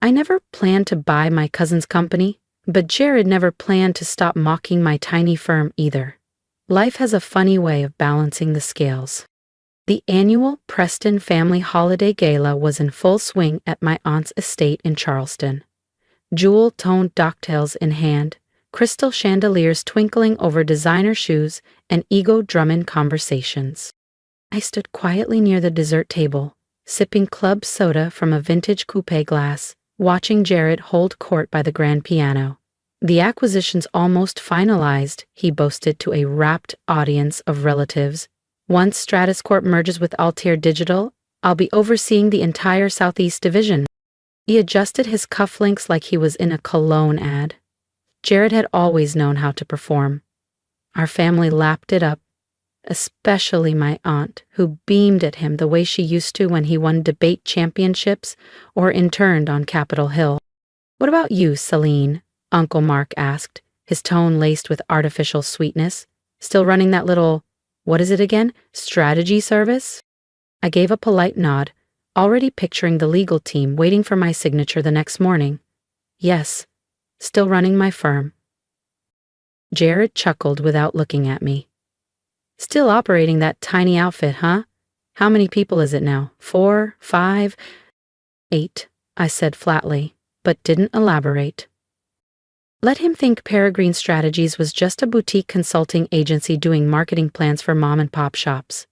I never planned to buy my cousin's company, but Jared never planned to stop mocking my tiny firm either. Life has a funny way of balancing the scales. The annual Preston Family Holiday Gala was in full swing at my aunt's estate in Charleston. Jewel-toned cocktails in hand, crystal chandeliers twinkling over designer shoes, and ego-drumming conversations. I stood quietly near the dessert table, sipping club soda from a vintage coupe glass, watching Jared hold court by the grand piano. The acquisition's almost finalized, he boasted to a rapt audience of relatives. Once Stratus Corp merges with Altair Digital, I'll be overseeing the entire Southeast Division. He adjusted his cufflinks like he was in a cologne ad. Jared had always known how to perform. Our family lapped it up, especially my aunt, who beamed at him the way she used to when he won debate championships or interned on Capitol Hill. "What about you, Celine?" Uncle Mark asked, his tone laced with artificial sweetness. "Still running that little, what is it again, strategy service?" I gave a polite nod, already picturing the legal team waiting for my signature the next morning. "Yes, still running my firm." Jared chuckled without looking at me. "Still operating that tiny outfit, huh? How many people is it now? 4, 5, 8, I said flatly, but didn't elaborate. Let him think Peregrine Strategies was just a boutique consulting agency doing marketing plans for mom-and-pop shops.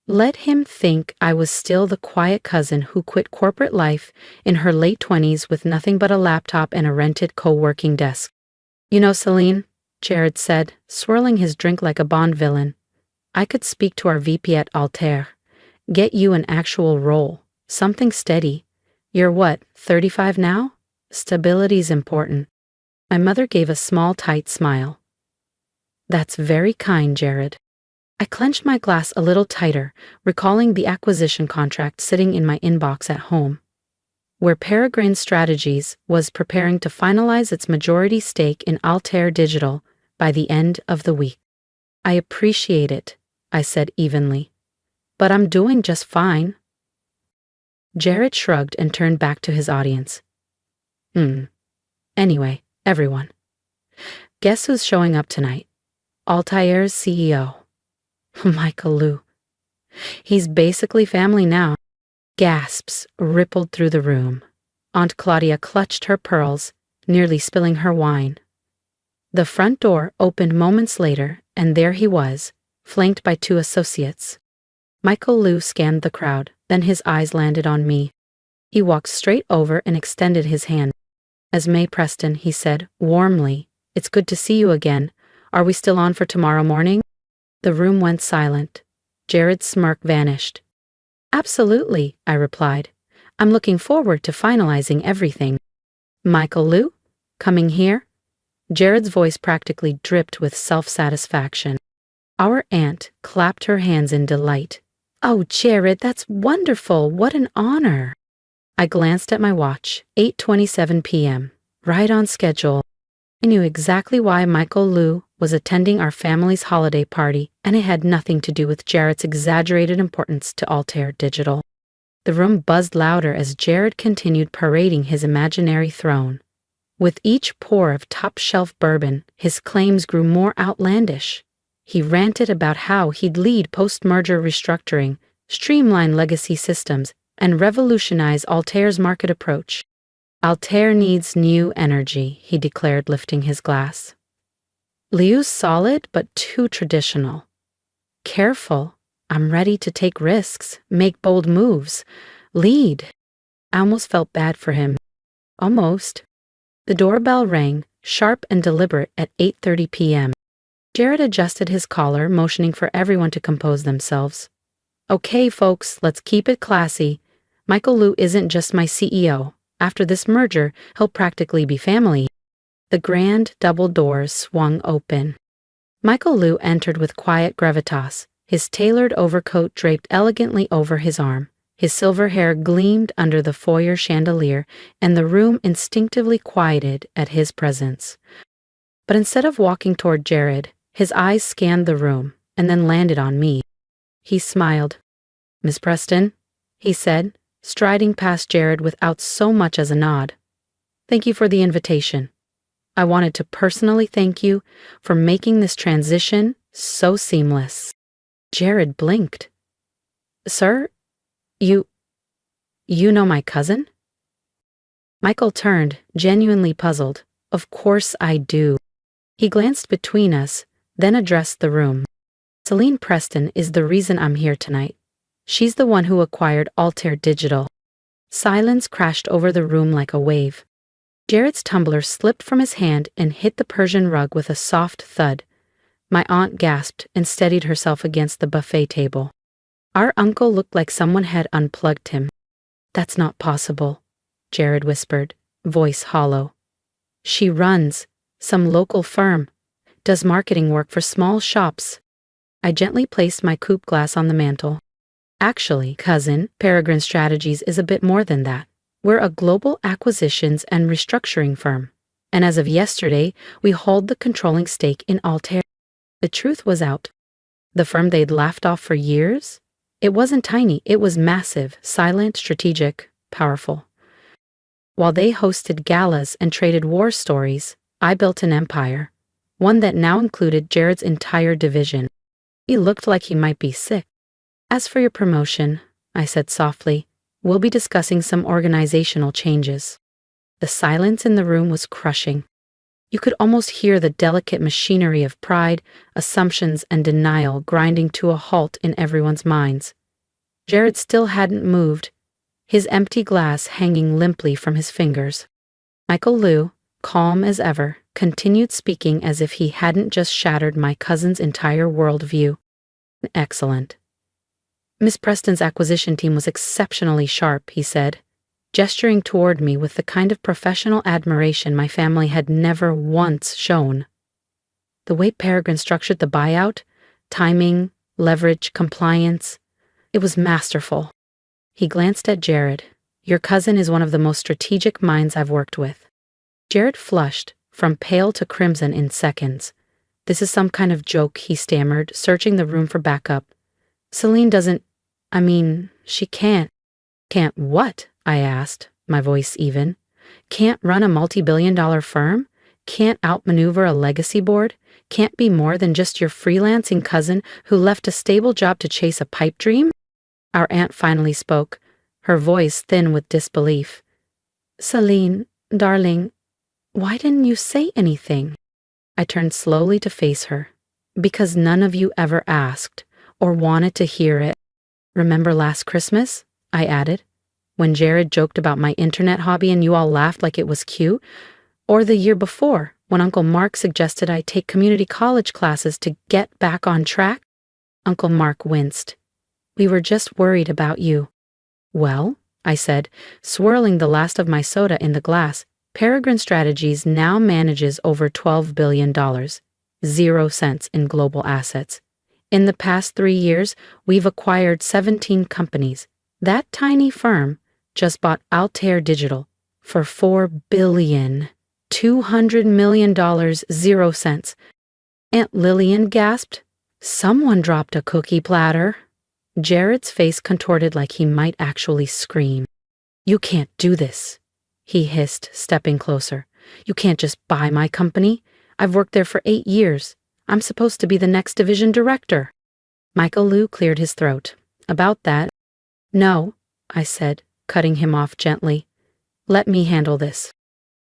Let him think I was still the quiet cousin who quit corporate life in her late 20s with nothing but a laptop and a rented co-working desk. "You know, Celine," Jared said, swirling his drink like a Bond villain, "I could speak to our VP at Altair. Get you an actual role, something steady. You're what, 35 now? Stability's important." My mother gave a small, tight smile. "That's very kind, Jared." I clenched my glass a little tighter, recalling the acquisition contract sitting in my inbox at home, where Peregrine Strategies was preparing to finalize its majority stake in Altair Digital by the end of the week. "I appreciate it," I said evenly, "but I'm doing just fine." Jared shrugged and turned back to his audience. Anyway, everyone, guess who's showing up tonight? Altair's CEO. Michael Liu. He's basically family now. Gasps rippled through the room. Aunt Claudia clutched her pearls, nearly spilling her wine. The front door opened moments later, and there he was, flanked by 2 associates. Michael Liu scanned the crowd, then his eyes landed on me. He walked straight over and extended his hand. "Esme Preston," he said, warmly, "it's good to see you again. Are we still on for tomorrow morning?" The room went silent. Jared's smirk vanished. "Absolutely," I replied. "I'm looking forward to finalizing everything." "Michael Liu? Coming here?" Jared's voice practically dripped with self-satisfaction. Our aunt clapped her hands in delight. "Oh, Jared, that's wonderful. What an honor." I glanced at my watch, 8:27 p.m., right on schedule. I knew exactly why Michael Liu was attending our family's holiday party, and it had nothing to do with Jared's exaggerated importance to Altair Digital. The room buzzed louder as Jared continued parading his imaginary throne. With each pour of top-shelf bourbon, his claims grew more outlandish. He ranted about how he'd lead post-merger restructuring, streamline legacy systems, and revolutionize Altair's market approach. "Altair needs new energy," he declared, lifting his glass. "Liu's solid, but too traditional. Careful, I'm ready to take risks, make bold moves, lead." I almost felt bad for him. Almost. The doorbell rang, sharp and deliberate, at 8:30 p.m. Jared adjusted his collar, motioning for everyone to compose themselves. "Okay, folks, let's keep it classy. Michael Liu isn't just my CEO. After this merger, he'll practically be family." The grand double doors swung open. Michael Liu entered with quiet gravitas, his tailored overcoat draped elegantly over his arm. His silver hair gleamed under the foyer chandelier, and the room instinctively quieted at his presence. But instead of walking toward Jared, his eyes scanned the room and then landed on me. He smiled. "Miss Preston," he said, striding past Jared without so much as a nod. Thank you for the invitation. I wanted to personally thank you for making this transition so seamless. Jared blinked. Sir, you know my cousin? Michael turned, genuinely puzzled. Of course I do. He glanced between us, then addressed the room. Celine Preston is the reason I'm here tonight. She's the one who acquired Altair Digital. Silence crashed over the room like a wave. Jared's tumbler slipped from his hand and hit the Persian rug with a soft thud. My aunt gasped and steadied herself against the buffet table. Our uncle looked like someone had unplugged him. That's not possible, Jared whispered, voice hollow. She runs some local firm, does marketing work for small shops. I gently placed my coupe glass on the mantel. Actually, cousin, Peregrine Strategies is a bit more than that. We're a global acquisitions and restructuring firm. And as of yesterday, we hold the controlling stake in Altair. The truth was out. The firm they'd laughed off for years? It wasn't tiny, it was massive, silent, strategic, powerful. While they hosted galas and traded war stories, I built an empire, one that now included Jared's entire division. He looked like he might be sick. As for your promotion, I said softly, we'll be discussing some organizational changes. The silence in the room was crushing. You could almost hear the delicate machinery of pride, assumptions, and denial grinding to a halt in everyone's minds. Jared still hadn't moved, his empty glass hanging limply from his fingers. Michael Liu, calm as ever, continued speaking as if he hadn't just shattered my cousin's entire worldview. Excellent. Miss Preston's acquisition team was exceptionally sharp, he said, gesturing toward me with the kind of professional admiration my family had never once shown. The way Peregrine structured the buyout, timing, leverage, compliance, it was masterful. He glanced at Jared. Your cousin is one of the most strategic minds I've worked with. Jared flushed, from pale to crimson in seconds. This is some kind of joke, he stammered, searching the room for backup. Celine doesn't, she can't. Can't what? I asked, my voice even. Can't run a multi-billion-dollar firm? Can't outmaneuver a legacy board? Can't be more than just your freelancing cousin who left a stable job to chase a pipe dream? Our aunt finally spoke, her voice thin with disbelief. Celine, darling, why didn't you say anything? I turned slowly to face her. Because none of you ever asked, or wanted to hear it. Remember last Christmas? I added, when Jared joked about my internet hobby and you all laughed like it was cute? Or the year before, when Uncle Mark suggested I take community college classes to get back on track? Uncle Mark winced. We were just worried about you. Well, I said, swirling the last of my soda in the glass, Peregrine Strategies now manages over $12 billion, 0 cents in global assets. In the past 3 years, we've acquired 17 companies. That tiny firm just bought Altair Digital for $4 billion, $200 million, 0 cents. Aunt Lillian gasped. Someone dropped a cookie platter. Jared's face contorted like he might actually scream. You can't do this, he hissed, stepping closer. You can't just buy my company. I've worked there for 8 years. I'm supposed to be the next division director. Michael Liu cleared his throat. About that? No, I said, cutting him off gently. Let me handle this.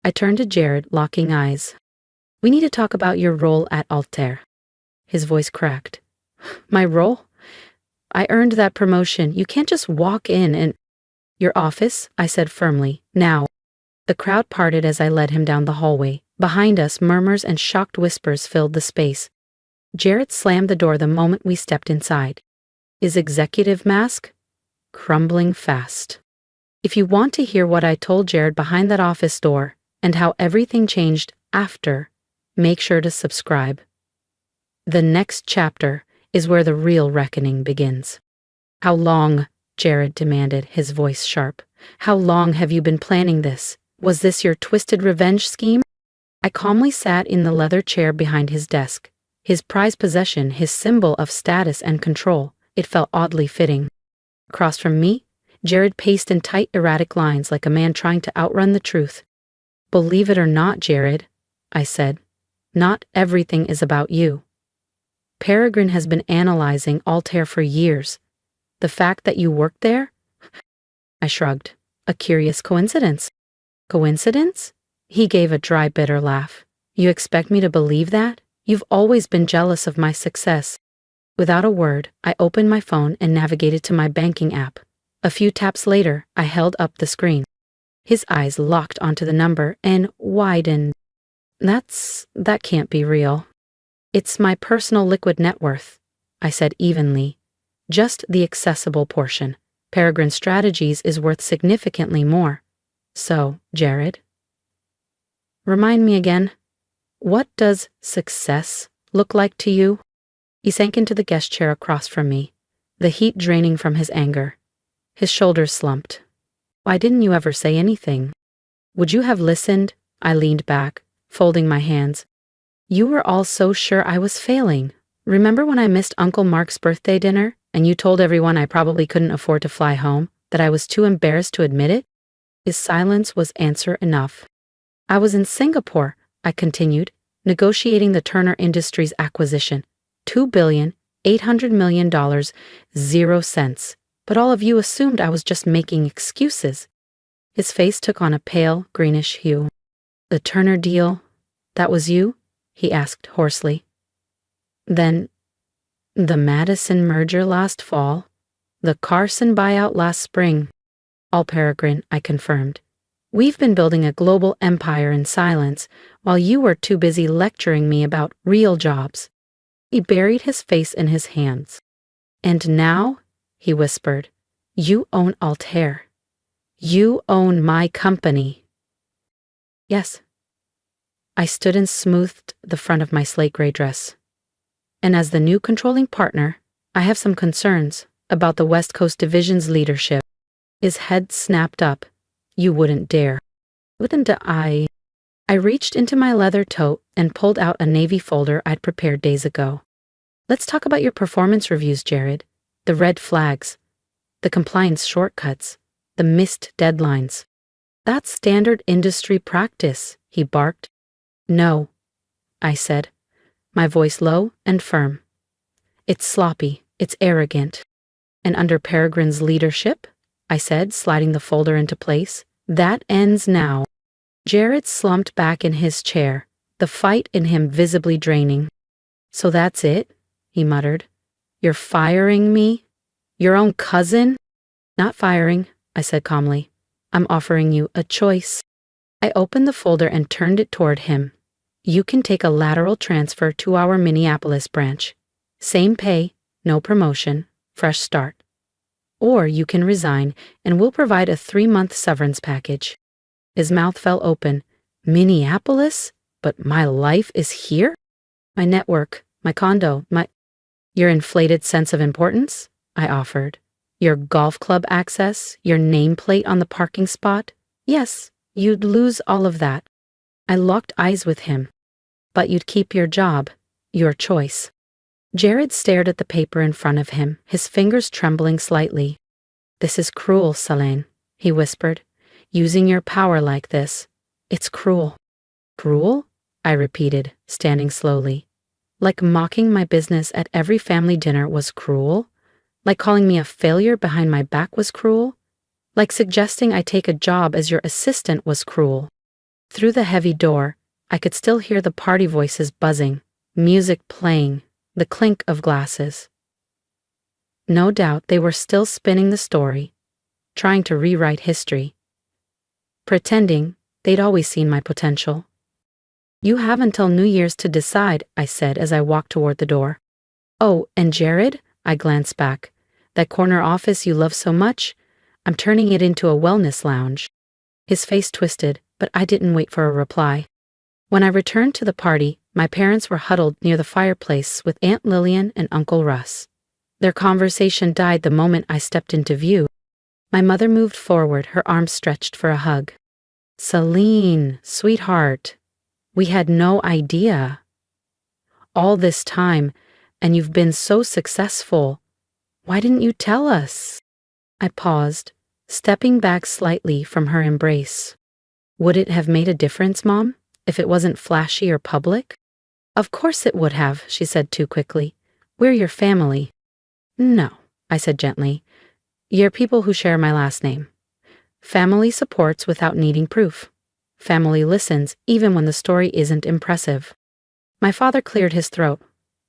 I turned to Jared, locking eyes. We need to talk about your role at Altair. His voice cracked. My role? I earned that promotion. You can't just walk in and... Your office, I said firmly. Now. The crowd parted as I led him down the hallway. Behind us, murmurs and shocked whispers filled the space. Jared slammed the door the moment we stepped inside. His executive mask? Crumbling fast. If you want to hear what I told Jared behind that office door, and how everything changed after, make sure to subscribe. The next chapter is where the real reckoning begins. How long? Jared demanded, his voice sharp. How long have you been planning this? Was this your twisted revenge scheme? I calmly sat in the leather chair behind his desk. His prized possession, his symbol of status and control. It felt oddly fitting. Across from me, Jared paced in tight, erratic lines like a man trying to outrun the truth. Believe it or not, Jared, I said, not everything is about you. Peregrine has been analyzing Altair for years. The fact that you work there? I shrugged. A curious coincidence. Coincidence? He gave a dry, bitter laugh. You expect me to believe that? You've always been jealous of my success. Without a word, I opened my phone and navigated to my banking app. A few taps later, I held up the screen. His eyes locked onto the number and widened. That can't be real. It's my personal liquid net worth, I said evenly. Just the accessible portion. Peregrine Strategies is worth significantly more. So, Jared? Remind me again, what does success look like to you? He sank into the guest chair across from me, the heat draining from his anger. His shoulders slumped. Why didn't you ever say anything? Would you have listened? I leaned back, folding my hands. You were all so sure I was failing. Remember when I missed Uncle Mark's birthday dinner, and you told everyone I probably couldn't afford to fly home, that I was too embarrassed to admit it? His silence was answer enough. I was in Singapore, I continued, negotiating the Turner Industries acquisition. $2,800,000,000, 0 cents. But all of you assumed I was just making excuses. His face took on a pale, greenish hue. The Turner deal, that was you? He asked hoarsely. Then, the Madison merger last fall, the Carson buyout last spring. All Peregrine, I confirmed. We've been building a global empire in silence, while you were too busy lecturing me about real jobs. He buried his face in his hands. And now, he whispered, you own Altair. You own my company. Yes. I stood and smoothed the front of my slate gray dress. And as the new controlling partner, I have some concerns about the West Coast Division's leadership. His head snapped up. You wouldn't dare. Wouldn't I? I reached into my leather tote and pulled out a navy folder I'd prepared days ago. Let's talk about your performance reviews, Jared. The red flags. The compliance shortcuts. The missed deadlines. That's standard industry practice, he barked. No, I said, my voice low and firm. It's sloppy, it's arrogant. And under Peregrine's leadership, I said, sliding the folder into place, that ends now. Jared slumped back in his chair, the fight in him visibly draining. So that's it, he muttered. You're firing me? Your own cousin? Not firing, I said calmly. I'm offering you a choice. I opened the folder and turned it toward him. You can take a lateral transfer to our Minneapolis branch. Same pay, no promotion, fresh start. Or you can resign and we'll provide a 3-month severance package. His mouth fell open. Minneapolis? But my life is here? My network, my condo, Your inflated sense of importance? I offered. Your golf club access, your nameplate on the parking spot? Yes, you'd lose all of that. I locked eyes with him. But you'd keep your job, your choice. Jared stared at the paper in front of him, his fingers trembling slightly. This is cruel, Selene, he whispered. Using your power like this, it's cruel. Cruel? I repeated, standing slowly. Like mocking my business at every family dinner was cruel? Like calling me a failure behind my back was cruel? Like suggesting I take a job as your assistant was cruel? Through the heavy door, I could still hear the party voices buzzing, music playing, the clink of glasses. No doubt they were still spinning the story, trying to rewrite history, pretending they'd always seen my potential. You have until New Year's to decide, I said as I walked toward the door. Oh, and Jared? I glanced back. That corner office you love so much? I'm turning it into a wellness lounge. His face twisted, but I didn't wait for a reply. When I returned to the party, my parents were huddled near the fireplace with Aunt Lillian and Uncle Russ. Their conversation died the moment I stepped into view. My mother moved forward, her arms stretched for a hug. Selene, sweetheart, we had no idea. All this time, and you've been so successful. Why didn't you tell us? I paused, stepping back slightly from her embrace. Would it have made a difference, Mom, if it wasn't flashy or public? Of course it would have, she said too quickly. We're your family. No, I said gently. You're people who share my last name. Family supports without needing proof. Family listens even when the story isn't impressive. My father cleared his throat.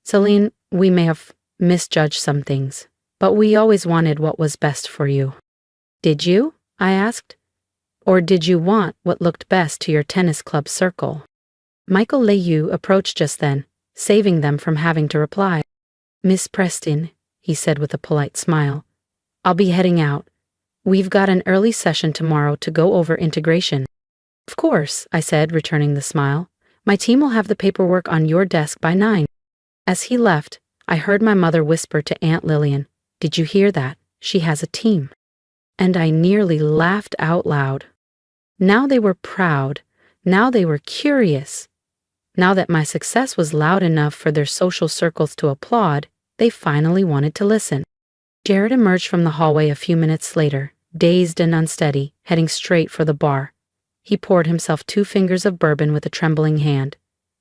Celine, we may have misjudged some things, but we always wanted what was best for you. Did you? I asked. Or did you want what looked best to your tennis club circle? Michael Leyu approached just then, saving them from having to reply. Miss Preston, he said with a polite smile, I'll be heading out. We've got an early session tomorrow to go over integration. Of course, I said, returning the smile. My team will have the paperwork on your desk by 9. As he left, I heard my mother whisper to Aunt Lillian, Did you hear that? She has a team. And I nearly laughed out loud. Now they were proud. Now they were curious. Now that my success was loud enough for their social circles to applaud, they finally wanted to listen. Jared emerged from the hallway a few minutes later, dazed and unsteady, heading straight for the bar. He poured himself 2 fingers of bourbon with a trembling hand.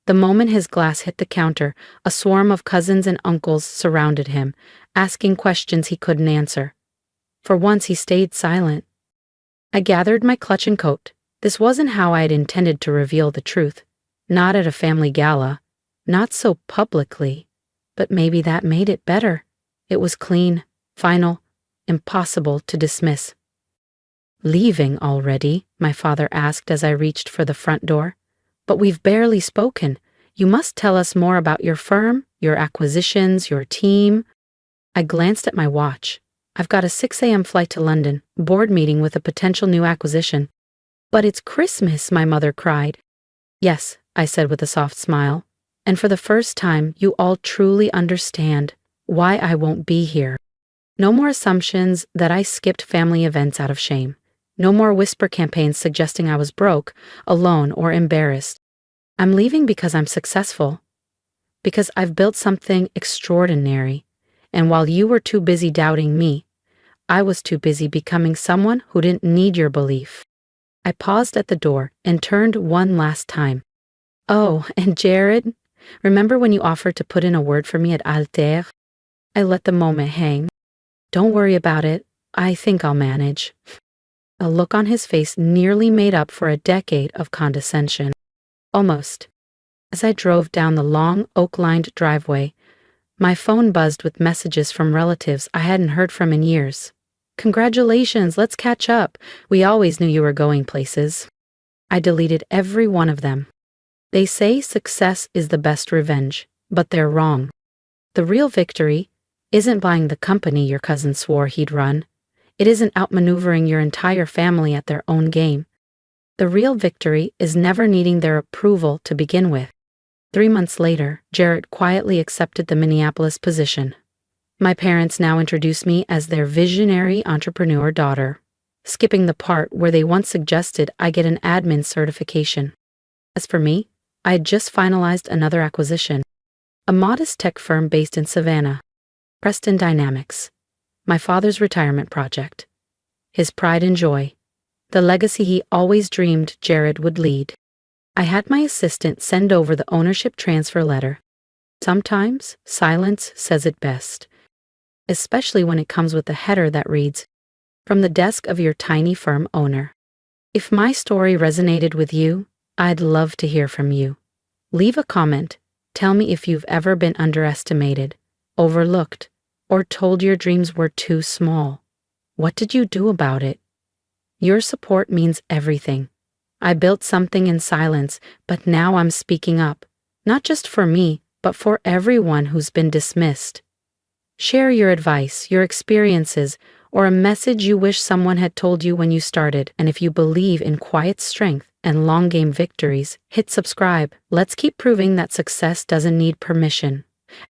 The moment his glass hit the counter, a swarm of cousins and uncles surrounded him, asking questions he couldn't answer. For once he stayed silent. I gathered my clutch and coat. This wasn't how I had intended to reveal the truth. Not at a family gala. Not so publicly. But maybe that made it better. It was clean, final, impossible to dismiss. Leaving already? My father asked as I reached for the front door. But we've barely spoken. You must tell us more about your firm, your acquisitions, your team. I glanced at my watch. I've got a 6 a.m. flight to London, board meeting with a potential new acquisition. But it's Christmas, my mother cried. Yes, I said with a soft smile. And for the first time, you all truly understand why I won't be here. No more assumptions that I skipped family events out of shame. No more whisper campaigns suggesting I was broke, alone, or embarrassed. I'm leaving because I'm successful. Because I've built something extraordinary. And while you were too busy doubting me, I was too busy becoming someone who didn't need your belief. I paused at the door and turned one last time. Oh, and Jared, remember when you offered to put in a word for me at Alter? I let the moment hang. Don't worry about it. I think I'll manage. A look on his face nearly made up for a decade of condescension. Almost. As I drove down the long, oak-lined driveway, my phone buzzed with messages from relatives I hadn't heard from in years. Congratulations, let's catch up. We always knew you were going places. I deleted every one of them. They say success is the best revenge, but they're wrong. The real victory isn't buying the company your cousin swore he'd run. It isn't outmaneuvering your entire family at their own game. The real victory is never needing their approval to begin with. 3 months later, Jared quietly accepted the Minneapolis position. My parents now introduce me as their visionary entrepreneur daughter, skipping the part where they once suggested I get an admin certification. As for me, I had just finalized another acquisition, a modest tech firm based in Savannah, Preston Dynamics, my father's retirement project, his pride and joy, the legacy he always dreamed Jared would lead. I had my assistant send over the ownership transfer letter. Sometimes silence says it best, especially when it comes with a header that reads, "From the desk of your tiny firm owner." If my story resonated with you, I'd love to hear from you. Leave a comment. Tell me if you've ever been underestimated, overlooked, or told your dreams were too small. What did you do about it? Your support means everything. I built something in silence, but now I'm speaking up, not just for me, but for everyone who's been dismissed. Share your advice, your experiences, or a message you wish someone had told you when you started. And if you believe in quiet strength and long game victories, hit subscribe. Let's keep proving that success doesn't need permission.